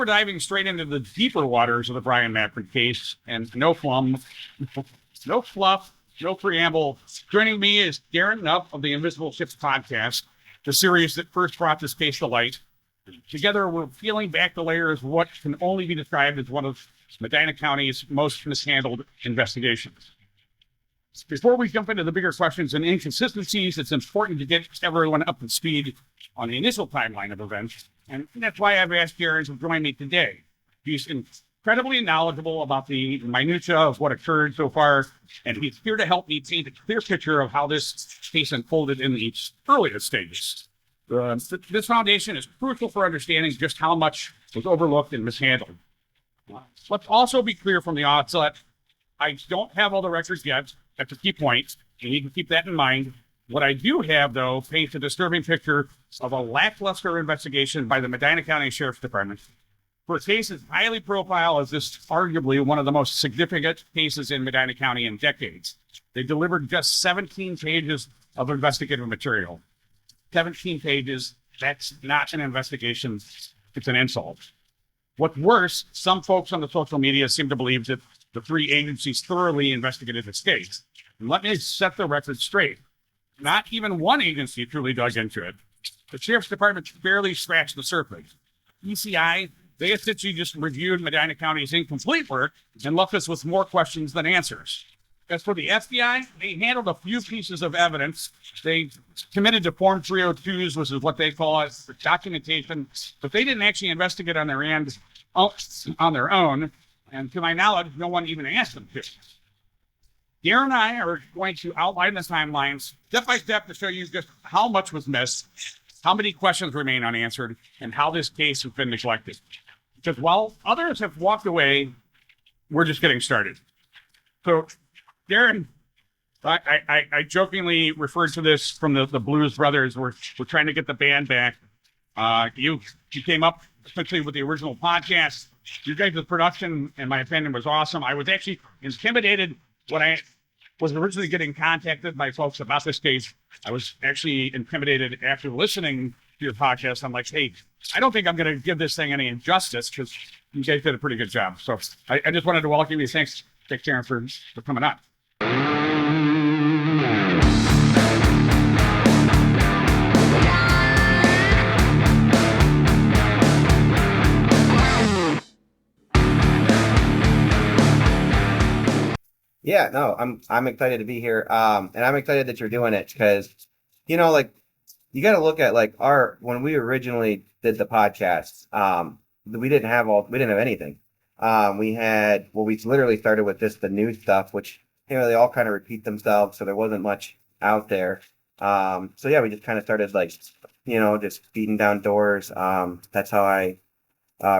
We're diving straight into the deeper waters of the Bryon Macron case, and no flum, no fluff, no preamble. Joining me is Darren of the Invisible Ships podcast, the series that first brought this case to light. Together, we're peeling back the layers of what can only be described as one of Medina County's most mishandled investigations. Before we jump into the bigger questions and inconsistencies, it's important to get everyone up to speed on the initial timeline of events, and that's why I've asked Darren to join me today. He's incredibly knowledgeable about the minutiae of what occurred so far, and he's here to help me paint a clear picture of how this case unfolded in its earliest stages. This foundation is crucial for understanding just how much was overlooked and mishandled. Let's also be clear from the outset, I don't have all the records yet. That's a key point, and you can keep that in mind. What I do have, though, paints a disturbing picture of a lackluster investigation by the Medina County Sheriff's Department. For a case as highly profile as this, arguably one of the most significant cases in Medina County in decades, they delivered just 17 pages of investigative material. 17 pages, that's not an investigation, it's an insult. What's worse, some folks on the social media seem to believe that the three agencies thoroughly investigated this case. And let me set the record straight. Not even one agency truly dug into it. The Sheriff's Department barely scratched the surface. ECI, they essentially just reviewed Medina County's incomplete work and left us with more questions than answers. As for the FBI, they handled a few pieces of evidence. They committed to Form 302s, which is what they call it, for documentation, but they didn't actually investigate on their end, on their own. And to my knowledge, no one even asked them to. Darren and I are going to outline the timelines step by step to show you just how much was missed, how many questions remain unanswered, and how this case has been neglected. Because while others have walked away, we're just getting started. So, Darren, I jokingly referred to this from the Blues Brothers. We're trying to get the band back. You came up essentially with the original podcast. You guys' production, in my opinion, was awesome. I was actually intimidated when I was originally getting contacted by folks about this case. I was actually intimidated after listening to your podcast. I'm like, hey, I don't think I'm going to give this thing any injustice because you guys did a pretty good job. So I just wanted to welcome you. Thanks, Darren, for coming on. Yeah, no, I'm excited to be here. And I'm excited that you're doing it because, you know, like you got to look at like when we originally did the podcast, we didn't have anything. We literally started with just the new stuff, which, you know, they all kind of repeat themselves. So there wasn't much out there. So yeah, we just kind of started like, you know, just beating down doors. That's how I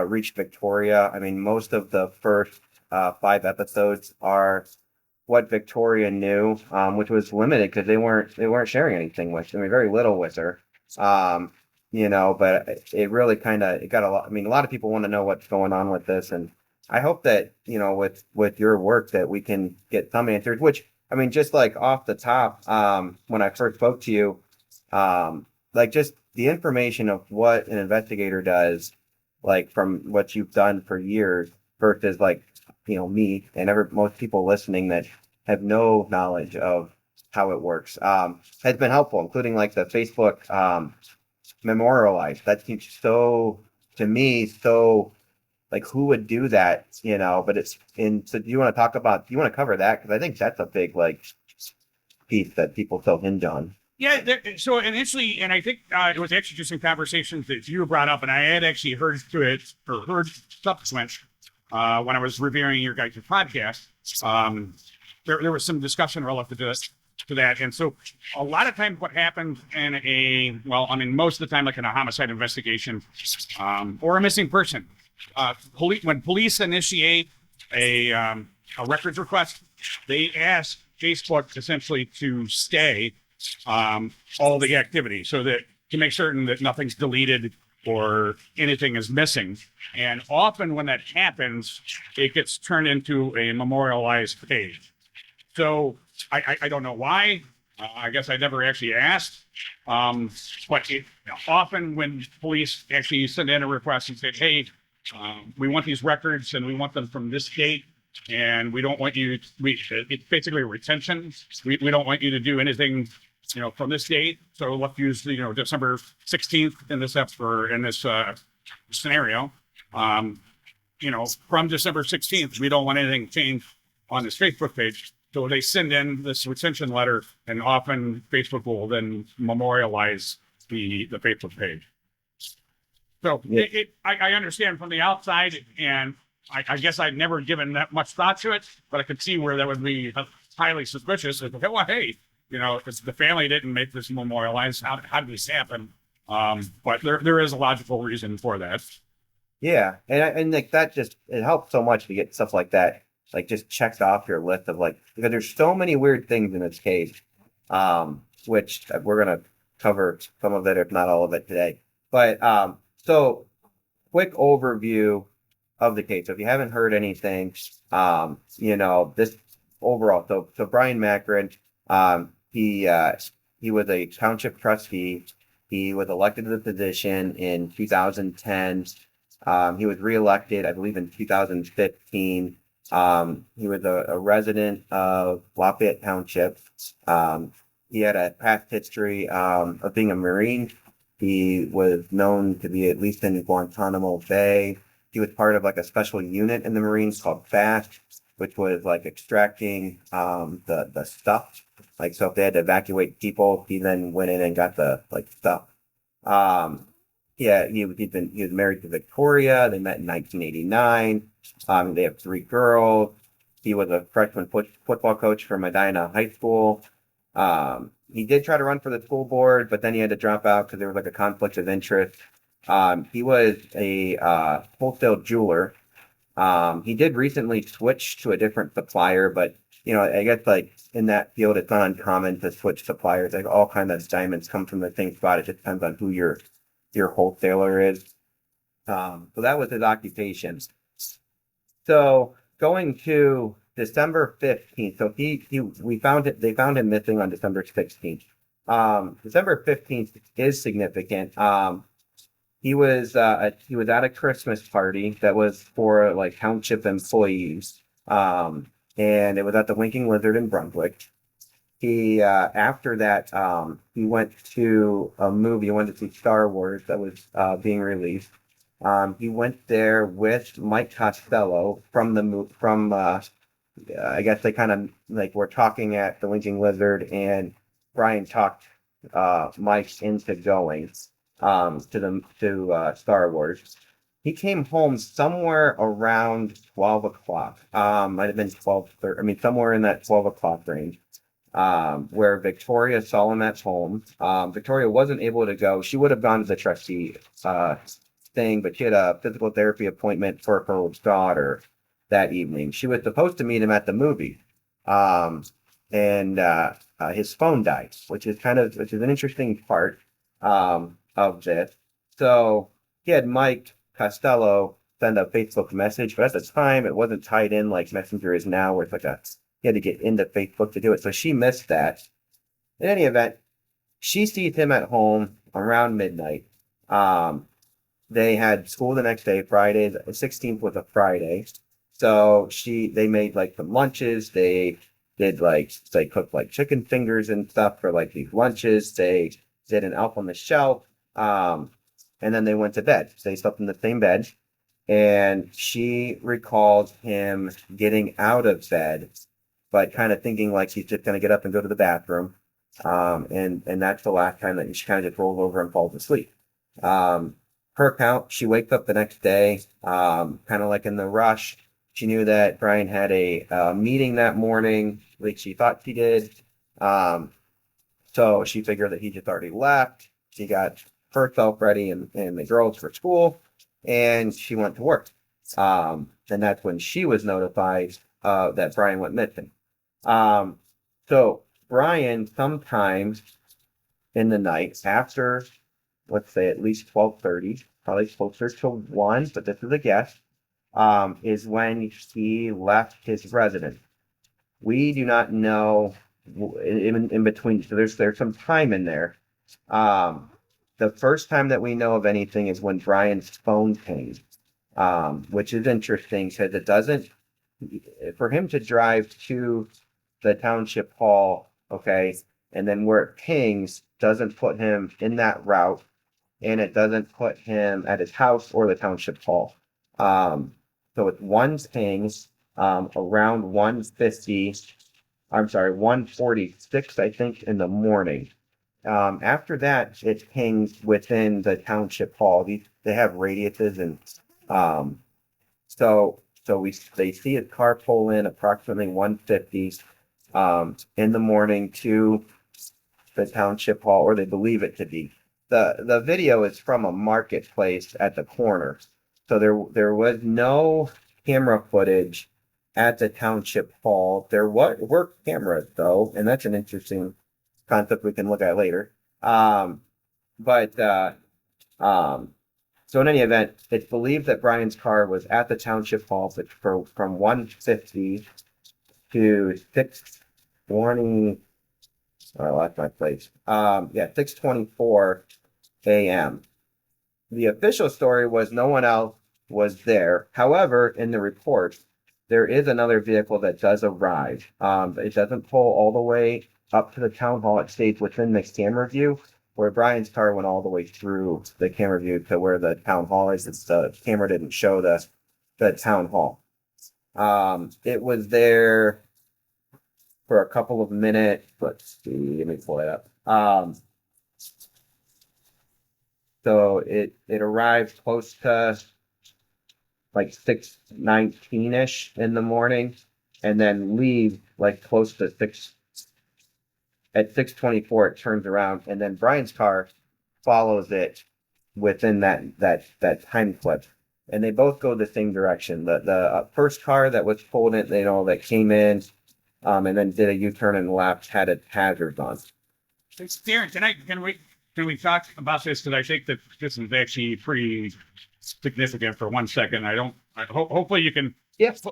reached Victoria. I mean, most of the first 5 episodes are what Victoria knew, which was limited because they weren't sharing anything with. I mean, very little with her. You know, but it really it got a lot. I mean, a lot of people want to know what's going on with this, and I hope that, you know, with your work that we can get some answers. Which, I mean, just like off the top, when I first spoke to you, like just the information of what an investigator does, like from what you've done for years versus like, you know, me and most people listening that have no knowledge of how it works, has been helpful, including like the Facebook Memorialized. That seems so, to me, so like who would do that, you know? But so do you want to cover that? Because I think that's a big like piece that people still hinge on. Yeah, so initially, and I think it was actually just in conversations that you brought up, and I had actually heard subsequent when I was reviewing your guys' podcast. There was some discussion relative to that. And so a lot of times what happens most of the time, like in a homicide investigation or a missing person, when police initiate a records request, they ask Facebook essentially to stay all the activity so that to make certain that nothing's deleted or anything is missing. And often when that happens, it gets turned into a memorialized page. So I don't know why. I guess I never actually asked. But often when police actually send in a request and say, hey, We want these records and we want them from this date. And we don't want you, it's basically retention. We don't want you to do anything, from this date. So let's use, December 16th in this scenario. From December 16th, we don't want anything changed on this Facebook page. So they send in this retention letter, and often Facebook will then memorialize the Facebook page. So Yeah. I understand from the outside, and I guess I've never given that much thought to it, but I could see where that would be highly suspicious. If, well, hey, if the family didn't make this memorialized, how did this happen? But there is a logical reason for that. Yeah, and like that it helps so much to get stuff like that, like just checked off your list of because there's so many weird things in this case, which we're gonna cover some of it, if not all of it today. But so quick overview of the case. So if you haven't heard anything, this overall. So Bryon Macron, he was a township trustee. He was elected to the position in 2010. He was reelected, I believe, in 2015. He was a resident of Lafayette Township. He had a past history of being a Marine. He was known to be at least in Guantanamo Bay. He was part of a special unit in the Marines called FAST, which was extracting the stuff. So if they had to evacuate people, he then went in and got the stuff. Yeah, he was married to Victoria. They met in 1989. They have 3 girls. He was a freshman football coach for Medina High School. He did try to run for the school board, but then he had to drop out because there was a conflict of interest. He was a wholesale jeweler. He did recently switch to a different supplier, but I guess in that field, it's not uncommon to switch suppliers. All kinds of diamonds come from the same spot. It just depends on who your wholesaler is. So that was his occupation. So going to December 15th. So they found him missing on December 16th. December 15th is significant. He was at a Christmas party that was for township employees. And it was at the Winking Lizard in Brunswick. He after that he went to a movie. He went to see Star Wars that was being released. He went there with Mike Costello from I guess they kind of were talking at the Winking Lizard, and Bryon talked Mike into going to Star Wars. He came home somewhere around 12 o'clock. Might have been 12:30. I mean, somewhere in that 12 o'clock range. Where Victoria saw him at home. Victoria wasn't able to go. She would have gone to the trustee thing, but she had a physical therapy appointment for her daughter that evening. She was supposed to meet him at the movie. And his phone died, which is an interesting part of this. So he had Mike Costello send a Facebook message, but at the time it wasn't tied in like Messenger is now, where it's you had to get into Facebook to do it. So she missed that. In any event, she sees him at home around midnight. They had school the next day, Friday. The 16th was a Friday. So they made some lunches. They did they cooked chicken fingers and stuff for these lunches. They did an Elf on the Shelf. And then they went to bed. They slept in the same bed. And she recalled him getting out of bed, but kind of thinking he's just going to get up and go to the bathroom. And that's the last time that she kind of just rolls over and falls asleep. Her account, she wakes up the next day, kind of in the rush. She knew that Bryon had a meeting that morning, she thought she did. So she figured that he just already left. She got herself ready and the girls for school, and she went to work. And that's when she was notified that Bryon went missing. So Bryon, sometimes in the night after, let's say at least 12:30, probably closer to 1, but this is a guess, is when he left his residence. We do not know in between, so there's some time in there. The first time that we know of anything is when Bryon's phone pinged. which is interesting because it doesn't, for him to drive to the township hall, okay, and then where it pings doesn't put him in that route, and it doesn't put him at his house or the township hall. So it's one pings around 150, I'm sorry, 146, I think, in the morning. After that, it pings within the township hall. They have radiuses, and they see his car pull in approximately 150 in the morning to the township hall, or they believe it to be. The video is from a marketplace at the corner, so there was no camera footage at the township hall. There were cameras though, and that's an interesting concept we can look at later. But so in any event, it's believed that Bryon's car was at the township hall from 150 to 620. Oh, I lost my place. 6:24 a.m. The official story was no one else was there. However, in the report, there is another vehicle that does arrive. It doesn't pull all the way up to the town hall. It stays within the camera view, where Bryan's car went all the way through the camera view to where the town hall is. The camera didn't show the town hall. It was there for a couple of minutes. Let's see, let me pull it up. So it arrived close to like 6:19-ish in the morning, and then leave like close to 6. At 6:24, it turns around, and then Bryan's car follows it within that time clip, and they both go the same direction. The first car that was pulled in, that came in, and then did a U-turn and left, had its hazards on. Darren, can we talk about this? Because I think that this is actually pretty significant for 1 second. Hopefully you can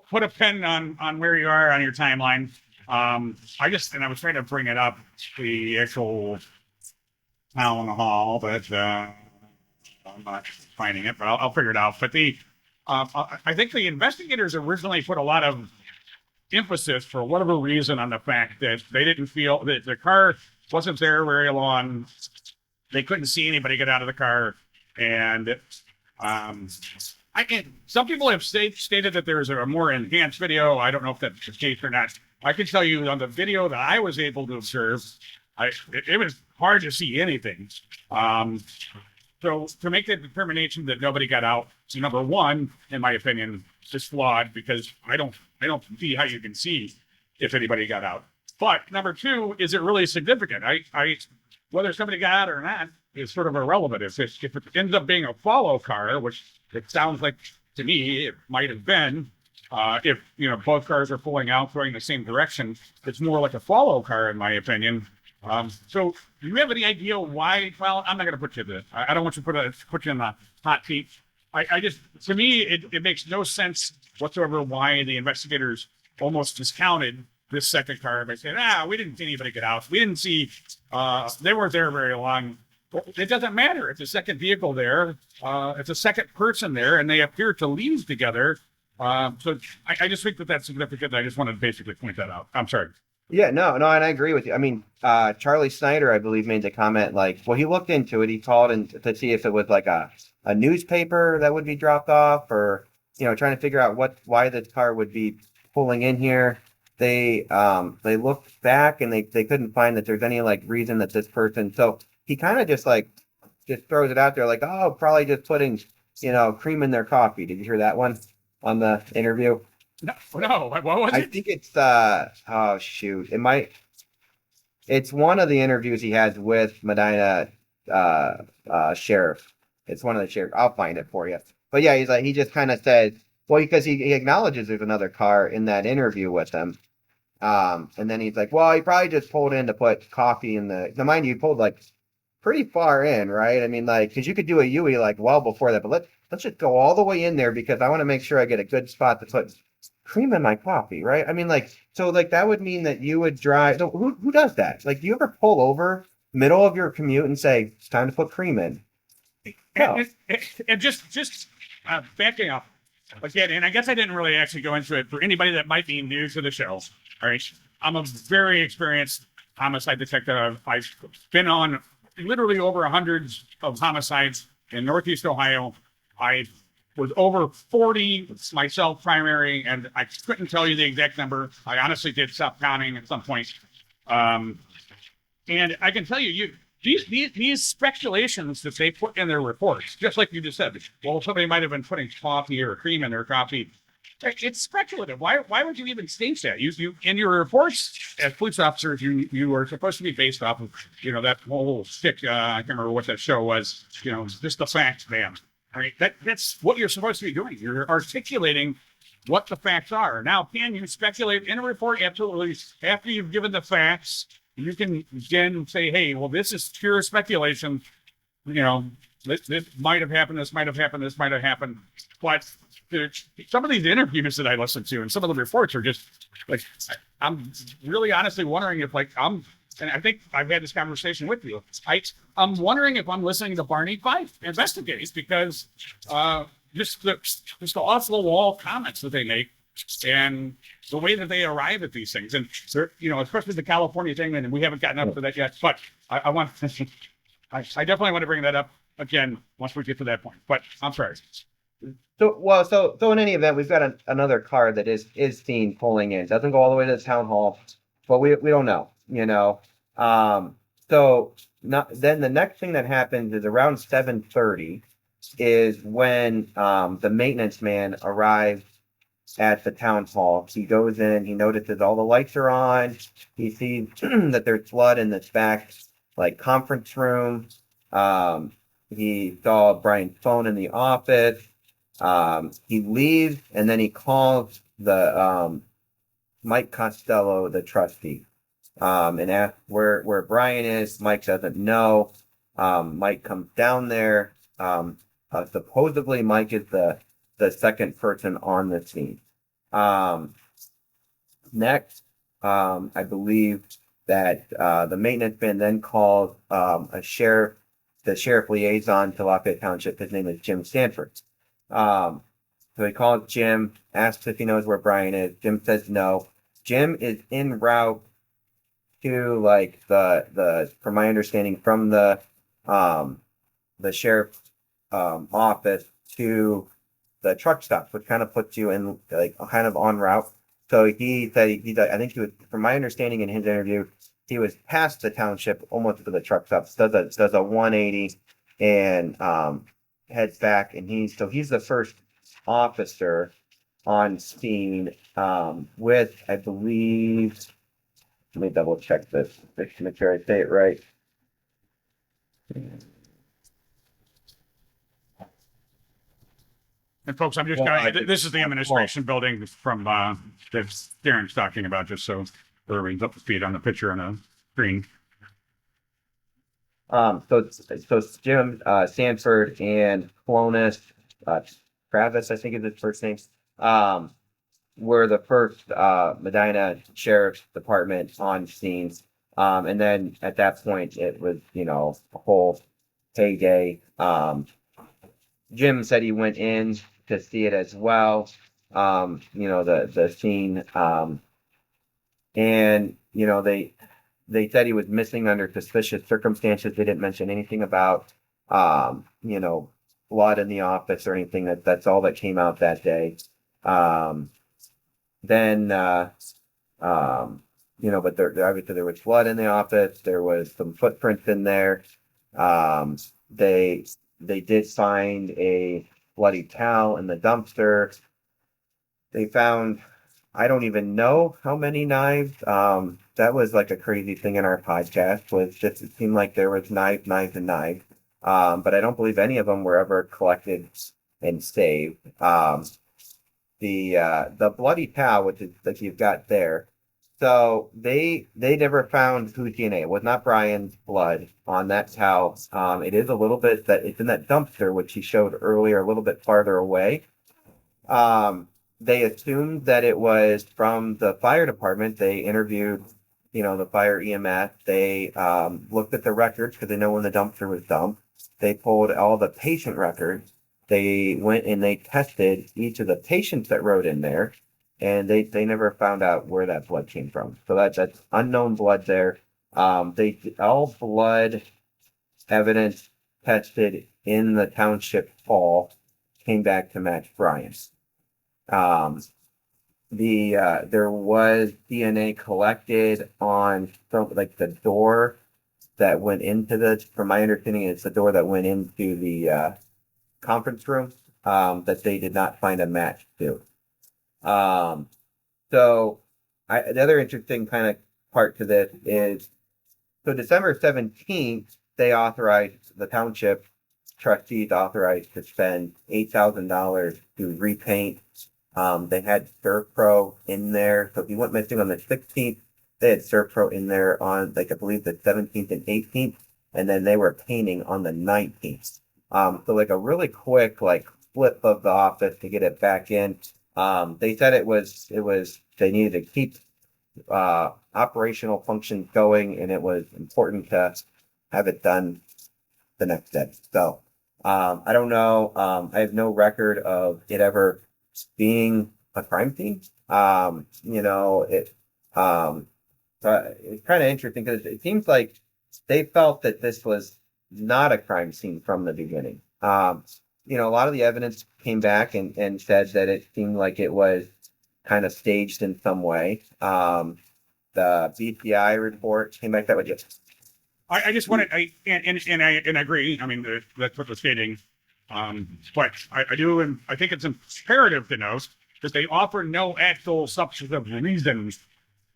put a pin on where you are on your timeline. I was trying to bring it up, the actual town hall, but I'm not finding it, but I'll figure it out. But I think the investigators originally put a lot of emphasis, for whatever reason, on the fact that they didn't feel that the car wasn't there very long. They couldn't see anybody get out of the car, and some people have stated that there's a more enhanced video. I don't know if that's the case or not. I can tell you, on the video that I was able to observe, it was hard to see anything. So to make the determination that nobody got out, so number one, in my opinion, is flawed, because I don't see how you can see if anybody got out. But number two, is it really significant? Whether somebody got out or not is sort of irrelevant. If it ends up being a follow car, which it sounds like to me it might have been, if both cars are pulling out, going the same direction, it's more like a follow car, in my opinion. So do you have any idea why? Well, I'm not going to put you there. I don't want you to put you in the hot seat. To me, it makes no sense whatsoever why the investigators almost discounted this second car by saying, we didn't see anybody get out. We didn't see, they weren't there very long. Well, it doesn't matter. It's a second vehicle there. It's a second person there, and they appear to leave together. So I just think that that's significant. I just wanted to basically point that out. I'm sorry. Yeah, no, and I agree with you. I mean, Charlie Snyder, I believe, made the comment he looked into it. He called in to see if it was like a newspaper that would be dropped off, or trying to figure out why the car would be pulling in here. They looked back, and they couldn't find that there's any reason that this person. So he kind of just throws it out there probably just putting cream in their coffee. Did you hear that one on the interview? No. What was it? I think it's oh shoot. It's one of the interviews he has with Medina sheriff. It's one of the sheriff. I'll find it for you. But yeah, he just kind of said, well, because he acknowledges there's another car in that interview with him. And then he's like, well, he probably just pulled in to put coffee in the. Now, mind you, he pulled pretty far in, right? I mean, because you could do a Yui well before that, but let's just go all the way in there, because I want to make sure I get a good spot to put cream in my coffee, right? I mean, so that would mean that you would drive. So who does that? Do you ever pull over middle of your commute and say it's time to put cream in? No. And just backing up again, and I guess I didn't really actually go into it for anybody that might be new to the show. All right, I'm a very experienced homicide detective. I've been on literally over hundreds of homicides in Northeast Ohio. I was over 40 myself primary, and I couldn't tell you the exact number. I honestly did stop counting at some point. And I can tell you, these speculations that they put in their reports, just like you just said, well, somebody might have been putting coffee or cream in their coffee. It's speculative. Why would you even state that? You in your reports as police officers, you are supposed to be based off of that whole stick. I can't remember what that show was. Just the facts, man. All right, that's what you're supposed to be doing. You're articulating what the facts are. Now, can you speculate in a report? Absolutely. After you've given the facts, you can again say, hey, well, this is pure speculation. This might have happened. This might have happened. This might have happened. But some of these interviews that I listened to and some of the reports are just like, I'm really honestly wondering if and I think I've had this conversation with you. I'm wondering if I'm listening to Barney Fife investigates because just the off the wall comments that they make and the way that they arrive at these things, and especially the California thing, and we haven't gotten up to that yet. But I want, I definitely want to bring that up again once we get to that point. But I'm sorry. So in any event, we've got another car that is seen pulling in. Doesn't go all the way to the town hall, but we don't know. Then the next thing that happens is around 7:30 is when the maintenance man arrives at the town hall. He goes in, he notices all the lights are on, he sees that there's blood in this back conference room. He saw Bryan's phone in the office. He leaves and then he calls the Mike Costello, the trustee, and asks where Bryon is. Mike doesn't know. Mike comes down there. Supposedly Mike is the second person on the scene. Next, I believe that the maintenance man then called the sheriff liaison to Lafayette Township. His name is Jim Stanford. So he calls Jim, asks if he knows where Bryon is. Jim says no. Jim is en route to from my understanding, from the sheriff's office to the truck stop, which kind of puts you in kind of en route. So he said I think he was, from my understanding in his interview, he was past the township almost to the truck stop. Does a 180 and heads back, and he's the first officer on scene with, I believe, let me double check this to make sure I say it right. And folks, I'm just this is the administration building from that Darren's talking about, just so everybody's up to speed on the picture on the screen. So Jim Sanford and Clonus, Travis, I think is his first name, were the first Medina Sheriff's Department on scene. And then at that point, it was, a whole heyday. Jim said he went in to see it as well, the scene. And, they said he was missing under suspicious circumstances. They didn't mention anything about, blood in the office or anything. That's all that came out that day. Then, but obviously there was blood in the office. There was some footprints in there. They did find a bloody towel in the dumpster. They found, I don't even know how many knives. That was a crazy thing in our podcast, was just, it seemed like there was knives. But I don't believe any of them were ever collected and saved. The bloody towel, which is that you've got there. So they never found whose DNA. It was not Bryan's blood on that towel. It is a little bit that it's in that dumpster, which he showed earlier, a little bit farther away. They assumed that it was from the fire department. They interviewed, the fire EMS. They looked at the records because they know when the dumpster was dumped. They pulled all the patient records, they went and they tested each of the patients that rode in there, and they never found out where that blood came from. So that's unknown blood there. All blood evidence tested in the township hall came back to match Bryon's. There was DNA collected on like the door that went into from my understanding, it's the door that went into the conference room that they did not find a match to. So the other interesting kind of part to this is, so December 17th, the township trustees authorized to spend $8,000 to repaint. They had ServPro in there. So if you went missing on the 16th, they had ServPro in there on, like, I believe the 17th and 18th. And then they were painting on the 19th. So like a really quick, like, flip of the office to get it back in. They said they needed to keep operational functions going, and it was important to have it done the next day. So I don't know. I have no record of it ever being a crime scene. It's kind of interesting because it seems like they felt that this was not a crime scene from the beginning. A lot of the evidence came back and said that it seemed like it was kind of staged in some way. The BCI report came back that way. I just wanted, I agree. I mean, that's what they're stating. But I do, and I think it's imperative to note that they offer no actual substantive reasons.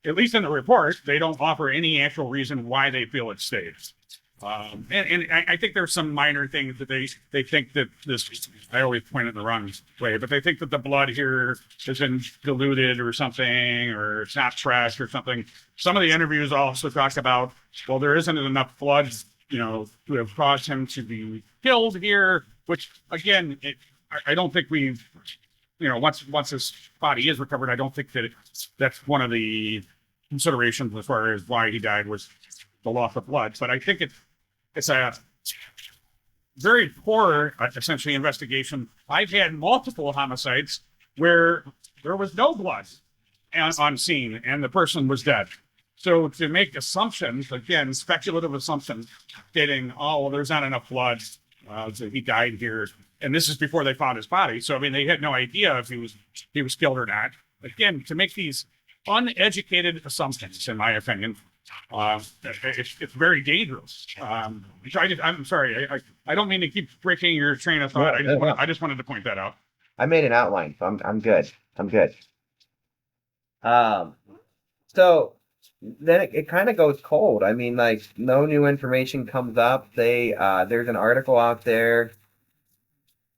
At least in the report, they don't offer any actual reason why they feel it's staged. And I think there's some minor things that they think that this, I always point it the wrong way, but they think that the blood here has been diluted or something, or it's not fresh or something. Some of the interviews also talk about, well, there isn't enough blood, to have caused him to be killed here, which again, I don't think we've, once his body is recovered, I don't think that that's one of the considerations as far as why he died was the loss of blood. But I think it's a very poor, essentially, investigation. I've had multiple homicides where there was no blood on scene and the person was dead. So to make assumptions, again, speculative assumptions, stating, oh, well, there's not enough blood, so he died here, and this is before they found his body. So I mean, they had no idea if he was killed or not. Again, to make these uneducated assumptions, in my opinion, it's very dangerous. So I'm sorry, I don't mean to keep breaking your train of thought. I just wanted to point that out. I made an outline, so I'm good. I'm good. So then it kind of goes cold. I mean, like, no new information comes up. There's an article out there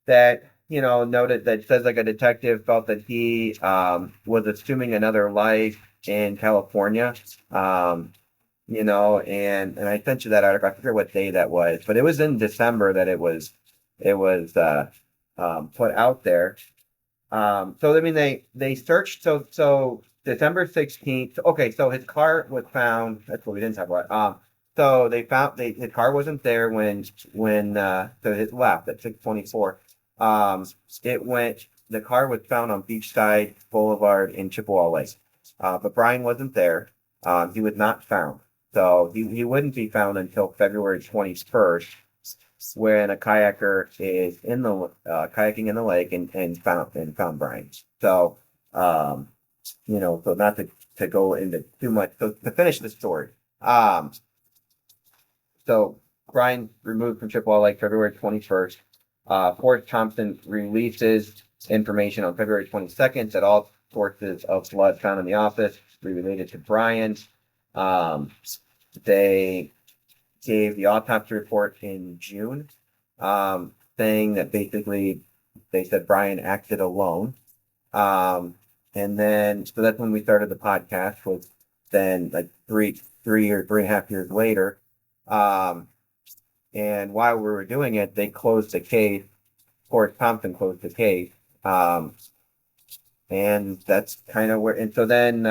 that noted that says, like, a detective felt that he was assuming another life in California. And I sent you that article. I forget what day that was, but it was in December that it was put out there. So I mean, they searched. So December 16th. Okay, so his car was found. That's what we didn't talk about. So they found his car wasn't there when so his left at 6:24. The car was found on Beachside Boulevard in Chippewa Lake. But Bryon wasn't there. He was not found. So he wouldn't be found until February 21st, when a kayaker is in the kayaking in the lake and found Bryon. So so not to go into too much. So to finish the story, so Bryon removed from Chippewa Lake February 21st. Fort Thompson releases information on February 22nd that all sources of blood found in the office were related to Bryon. They gave the autopsy report in June, saying that basically they said Bryon acted alone. And then, so that's when we started the podcast, was then like three or 3.5 years later. And while we were doing it, they closed the case. Fort Thompson closed the case. And that's kind of where, and so then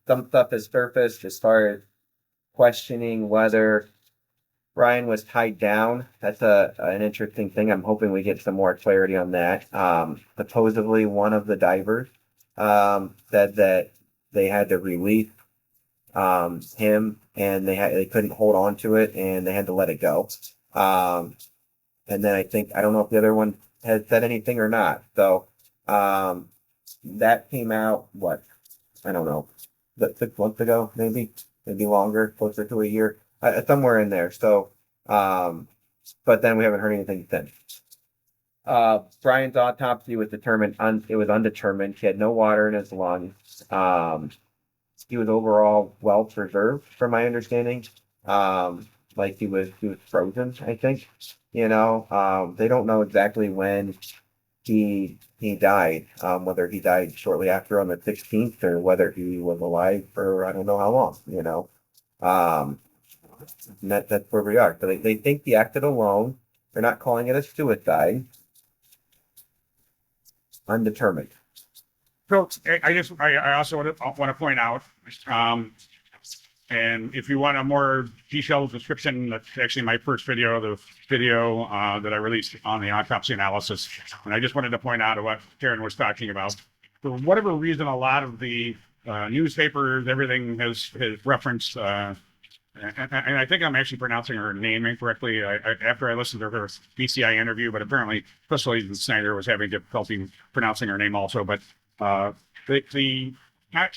some stuff has surfaced as far as questioning whether Bryon was tied down. That's an interesting thing. I'm hoping we get some more clarity on that. Supposedly, one of the divers said that they had to release him, and they couldn't hold on to it, and they had to let it go. And then I don't know if the other one has said anything or not. So that came out I don't know, 6 months ago, maybe longer, closer to a year, somewhere in there. So, but then we haven't heard anything since. Bryan's autopsy was determined. It was undetermined. He had no water in his lungs. He was overall well preserved, from my understanding. Like he was frozen, I think. They don't know exactly when he died, whether he died shortly after on the 16th or whether he was alive for I don't know how long. And that's where we are. So they think he acted alone. They're not calling it a suicide. Undetermined. So I also want to point out, and if you want a more detailed description, that's actually my first video, the video that I released on the autopsy analysis. And I just wanted to point out what Darren was talking about. For whatever reason, a lot of the newspapers, everything has referenced, and I think I'm actually pronouncing her name incorrectly after I listened to her BCI interview, but apparently Crystal Snyder was having difficulty pronouncing her name also. But the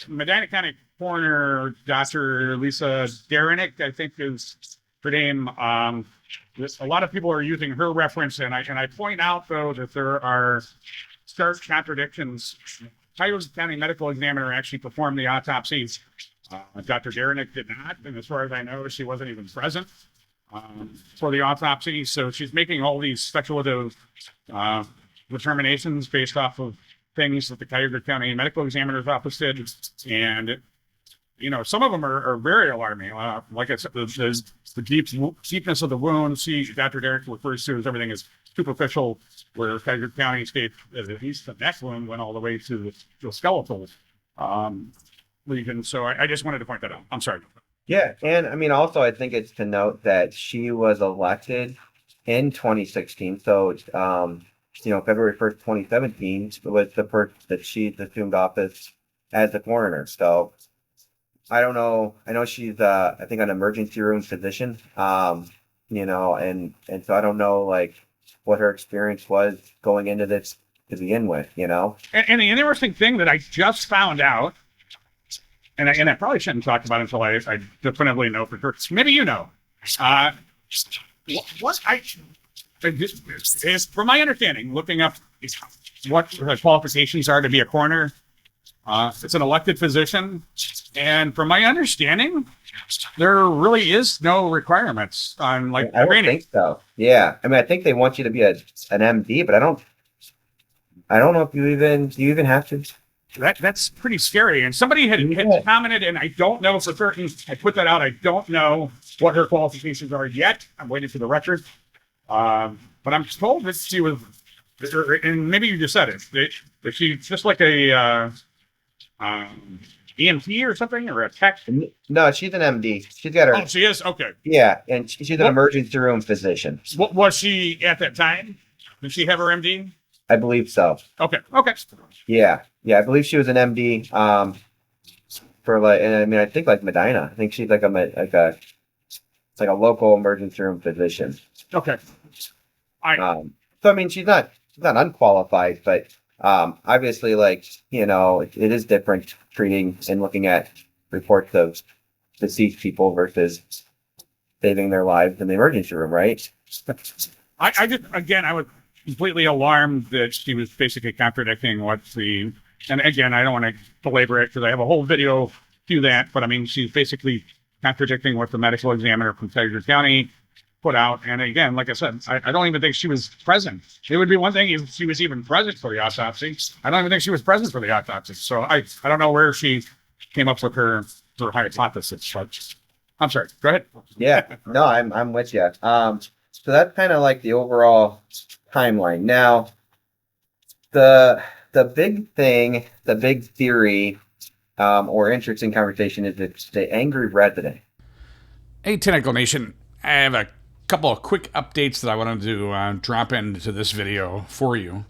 Medina County coroner, Dr. Lisa Darren, I think is her name. A lot of people are using her reference, and I point out though that there are stark contradictions. Cuyahoga County medical examiner actually performed the autopsies. Dr. Darren did not, and as far as I know, she wasn't even present for the autopsy. So she's making all these speculative determinations based off of things that the Cuyahoga County medical examiner's office did, and some of them are very alarming. Like I said, the deepness of the wound. See, Dr. Darren refers to as everything is superficial, where Cuyahoga County states that at least the neck wound went all the way to the skeletal lesion. So I just wanted to point that out. I'm sorry. Yeah, and I mean, also, I think it's to note that she was elected in 2016. So, February 1st, 2017 was the first that she assumed office as the coroner. So, I don't know. I know she's, I think, an emergency room physician. And so I don't know, what her experience was going into this to begin with. And the interesting thing that I just found out, and I probably shouldn't talk about it until I definitively know for sure. Maybe is from my understanding, looking up what the qualifications are to be a coroner. It's an elected position, and from my understanding, there really is no requirements on I don't training. think so. Yeah, I mean, I think they want you to be an MD, but I don't know if you even have to. That's pretty scary. And somebody had commented, and I don't know for certain. I put that out. I don't know what her qualifications are yet. I'm waiting for the record. But I'm told that she was, and maybe you just said it, that she's just like a EMT or something, or a tech. No, she's an MD. She's got her. Oh, she is? Okay. Yeah, and she's an emergency room physician. What was she at that time? Did she have her MD? I believe so. Okay. Yeah, I believe she was an MD. For and I mean, I think Medina. I think she's like a local emergency room physician. Okay. So I mean, she's not unqualified, but obviously, it is different treating and looking at reports of deceased people versus saving their lives in the emergency room, right? I was completely alarmed that she was basically contradicting and again, I don't want to belabor it because I have a whole video to that, but I mean, she's basically contradicting what the medical examiner from Cuyahoga County put out. And again, like I said, I don't even think she was present. It would be one thing if she was even present for the autopsy. I don't even think she was present for the autopsy. So I don't know where she came up with her hypothesis. But I'm sorry. Go ahead. Yeah. No, I'm with you. So that's kind of like the overall timeline. Now, the big thing, the big theory, or interesting conversation is the angry resident. Hey, Tentacle Nation. I have a couple of quick updates that I wanted to drop into this video for you.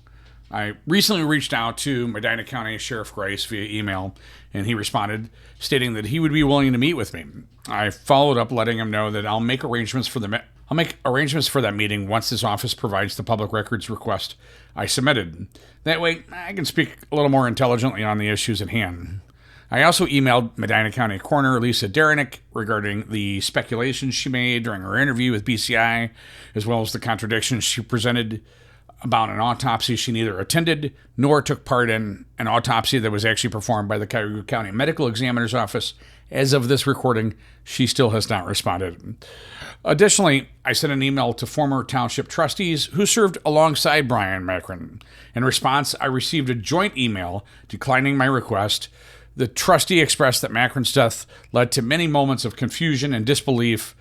I recently reached out to Medina County Sheriff Grice via email, and he responded stating that he would be willing to meet with me. I followed up letting him know that I'll make arrangements for that meeting once his office provides the public records request I submitted. That way, I can speak a little more intelligently on the issues at hand. I also emailed Medina County Coroner Lisa Darren regarding the speculations she made during her interview with BCI, as well as the contradictions she presented about an autopsy she neither attended nor took part in, an autopsy that was actually performed by the Cuyahoga County Medical Examiner's Office. As of this recording, she still has not responded. Additionally, I sent an email to former Township trustees who served alongside Bryon Macron. In response, I received a joint email declining my request. The trustee expressed that Macron's death led to many moments of confusion and disbelief,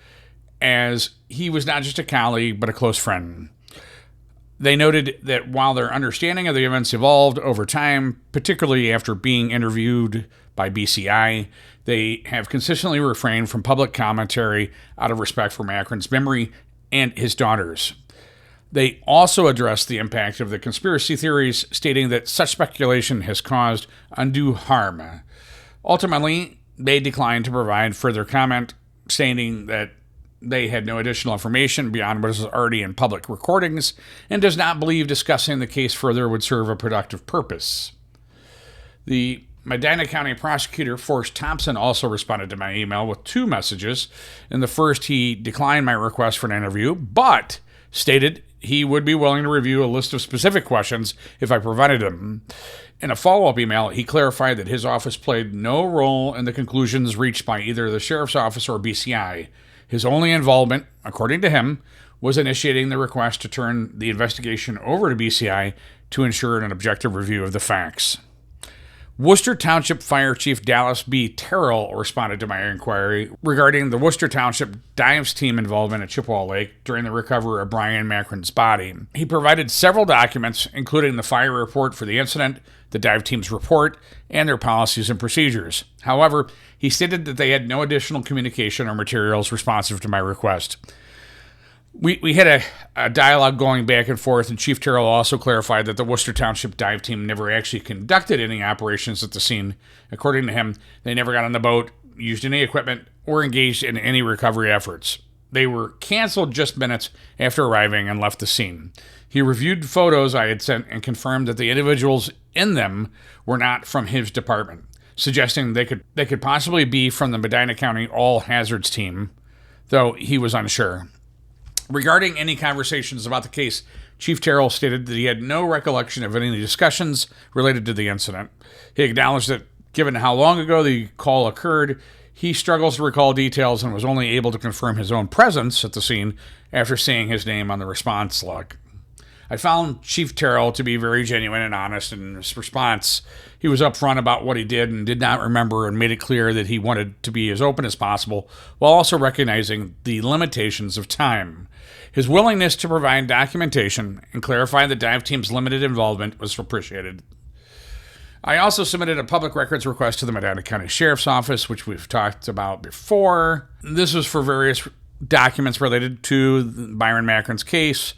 as he was not just a colleague, but a close friend. They noted that while their understanding of the events evolved over time, particularly after being interviewed by BCI, they have consistently refrained from public commentary out of respect for Macron's memory and his daughters. They also addressed the impact of the conspiracy theories, stating that such speculation has caused undue harm. Ultimately, they declined to provide further comment, stating that they had no additional information beyond what is already in public recordings and does not believe discussing the case further would serve a productive purpose. The Medina County prosecutor, Forrest Thompson, also responded to my email with two messages. In the first, he declined my request for an interview, but stated he would be willing to review a list of specific questions if I provided them. In a follow-up email, he clarified that his office played no role in the conclusions reached by either the sheriff's office or BCI. His only involvement, according to him, was initiating the request to turn the investigation over to BCI to ensure an objective review of the facts. Worcester Township Fire Chief Dallas B. Terrell responded to my inquiry regarding the Worcester Township Dives team involvement at Chippewa Lake during the recovery of Bryon Macron's body. He provided several documents, including the fire report for the incident, the dive team's report, and their policies and procedures. However, he stated that they had no additional communication or materials responsive to my request. We had a dialogue going back and forth, and Chief Terrell also clarified that the Worcester Township dive team never actually conducted any operations at the scene. According to him, they never got on the boat, used any equipment, or engaged in any recovery efforts. They were canceled just minutes after arriving and left the scene. He reviewed photos I had sent and confirmed that the individuals in them were not from his department, suggesting they could possibly be from the Medina County All Hazards team, though he was unsure. Regarding any conversations about the case, Chief Terrell stated that he had no recollection of any discussions related to the incident. He acknowledged that, given how long ago the call occurred, he struggles to recall details and was only able to confirm his own presence at the scene after seeing his name on the response log. I found Chief Terrell to be very genuine and honest in his response. He was upfront about what he did and did not remember, and made it clear that he wanted to be as open as possible, while also recognizing the limitations of time. His willingness to provide documentation and clarify the dive team's limited involvement was appreciated. I also submitted a public records request to the Medina County Sheriff's Office, which we've talked about before. This was for various documents related to Bryon Macron's case.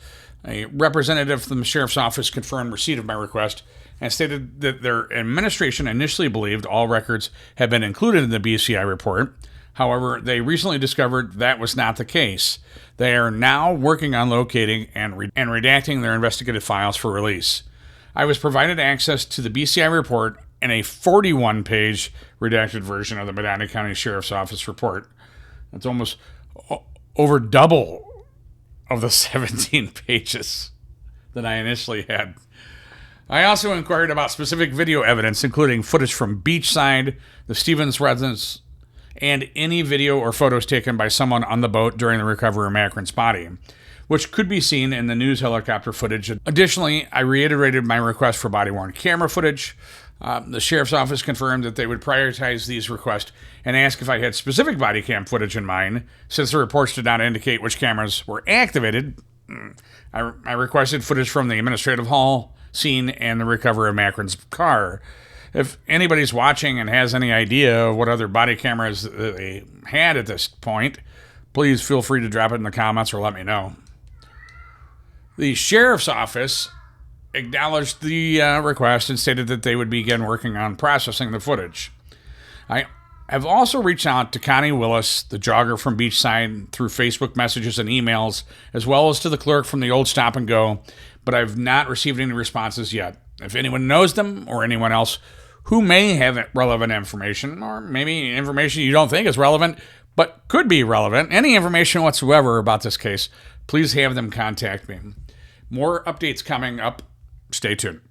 A representative from the Sheriff's Office confirmed receipt of my request and stated that their administration initially believed all records had been included in the BCI report. However, they recently discovered that was not the case. They are now working on locating and redacting their investigative files for release. I was provided access to the BCI report and a 41-page redacted version of the Medina County Sheriff's Office report. That's almost over double of the 17 pages that I initially had. I also inquired about specific video evidence, including footage from beachside, the Stevens residence, and any video or photos taken by someone on the boat during the recovery of Macron's body, which could be seen in the news helicopter footage. Additionally, I reiterated my request for body-worn camera footage. The Sheriff's Office confirmed that they would prioritize these requests and asked if I had specific body cam footage in mind. Since the reports did not indicate which cameras were activated, I requested footage from the administrative hall scene and the recovery of Macron's car. If anybody's watching and has any idea of what other body cameras they had at this point, please feel free to drop it in the comments or let me know. The sheriff's office acknowledged the request and stated that they would begin working on processing the footage. I have also reached out to Connie Willis, the jogger from Beachside, through Facebook messages and emails, as well as to the clerk from the old Stop and Go, but I've not received any responses yet. If anyone knows them or anyone else who may have relevant information, or maybe information you don't think is relevant, but could be relevant, any information whatsoever about this case, please have them contact me. More updates coming up. Stay tuned.